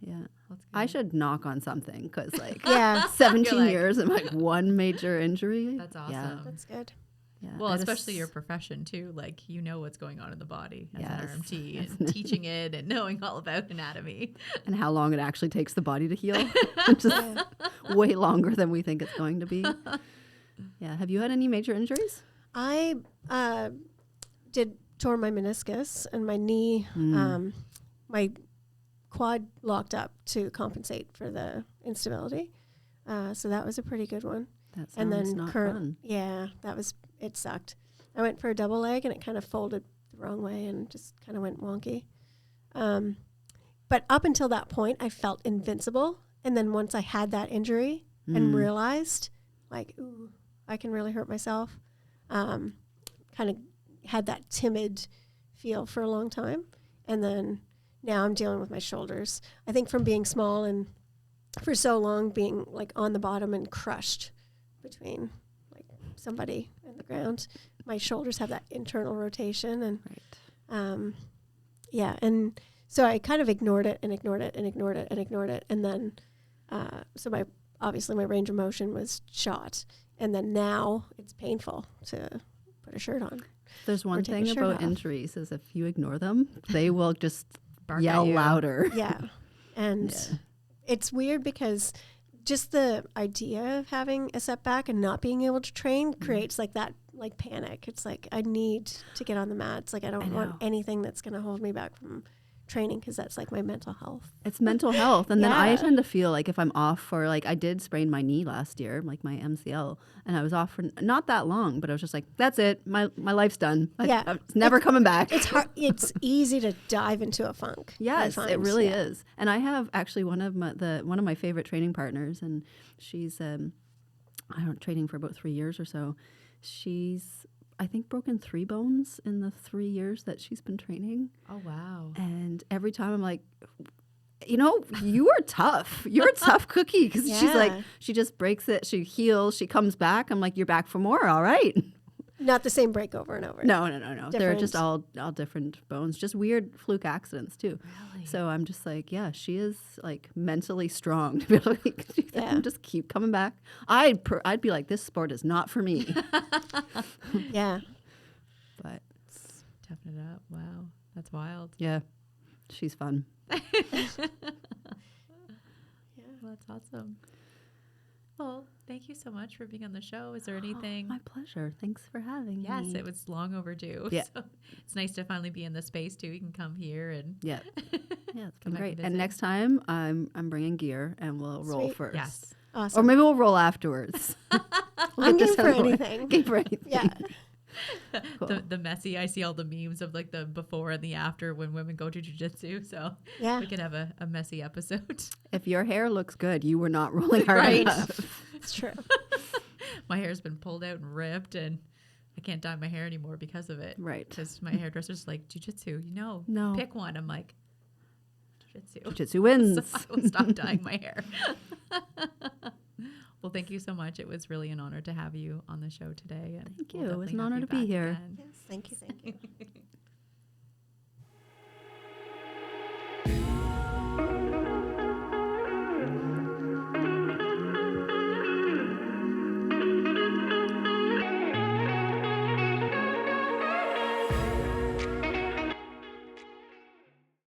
Yeah. That's good. I should knock on something because like Yeah. 17 You're like- years and like 1 major injury. That's awesome. Yeah. That's good. Yeah. Well, I just- especially your profession too. Like what's going on in the body as Yes. an RMT and teaching it and knowing all about anatomy. and how long it actually takes the body to heal. Just way longer than we think it's going to be. Yeah. Have you had any major injuries? I tore my meniscus and my knee, my quad locked up to compensate for the instability. So that was a pretty good one. That sounds And then not fun. yeah, it sucked. I went for a double leg and it kind of folded the wrong way and just kind of went wonky. But up until that point, I felt invincible. And then once I had that injury and realized, like, ooh, I can really hurt myself, kind of had that timid feel for a long time. And then now I'm dealing with my shoulders. I think from being small and for so long being like on the bottom and crushed between like somebody and the ground, my shoulders have that internal rotation and yeah, and so I kind of ignored it and ignored it and ignored it and ignored it, and then So obviously my range of motion was shot. And then now it's painful to put a shirt on. There's one take a thing shirt about off. injuries is if you ignore them, they will just Bark at yell you. louder. Yeah. And Yeah. it's weird because just the idea of having a setback and not being able to train creates like that like panic. It's like I need to get on the mat. It's like I don't want know. anything that's going to hold me back from training because that's like my mental health. It's mental health. And then I Yeah. tend to feel like if I'm off for, like, I did sprain my knee last year, like my MCL, and I was off for not that long, but I was just like, that's it. My life's done. Yeah. I'm never coming back. It's hard. It's easy to dive into a funk. I Yes, find. it really Yeah. is. And I have actually one of my favorite training partners, and she's training for about 3 years or so. She's, I think, broken 3 bones in the 3 years that she's been training. Oh, wow. And every time I'm like, you are tough. You're a tough cookie. Because she's like, Yeah. she just breaks it. She heals. She comes back. I'm like, you're back for more. All right. Not the same break over and over. No. They're just Different. all different bones. Just weird fluke accidents too. Really? So I'm just like, yeah, she is like mentally strong to be able to do that Yeah. and just keep coming back. I'd be like, this sport is not for me. Yeah. But Toughen it up. Wow. That's wild. yeah, she's fun. Well, that's awesome. Well, thank you so much for being on the show. Is there Oh, anything? my pleasure. Thanks for having me. Yes, it was long overdue. Yeah. So it's nice to finally be in the space too. You can come here and Yeah. Yeah, it's Come been back great. and And visit. next time I'm bringing gear and we'll roll Sweet. first. yes. Or Awesome. maybe we'll roll afterwards. We'll I'm get this game for out of the way. anything. Game for anything. Yeah. Cool. The messy. I see all the memes of like the before and the after when women go to jujitsu. So Yeah. we can have a messy episode. If your hair looks good, you were not rolling hard Right. enough. It's true. My hair's been pulled out and ripped, and I can't dye my hair anymore because of it. Right. Because my hairdresser's like, jujitsu, No. pick one. I'm like, jujitsu. Jiu-Jitsu wins. So I will stop dyeing my hair. Well, thank you so much. It was really an honor to have you on the show today. And Thank we'll you. It was definitely an have honor you to be back here. again. Yes. Thank you. Thank you.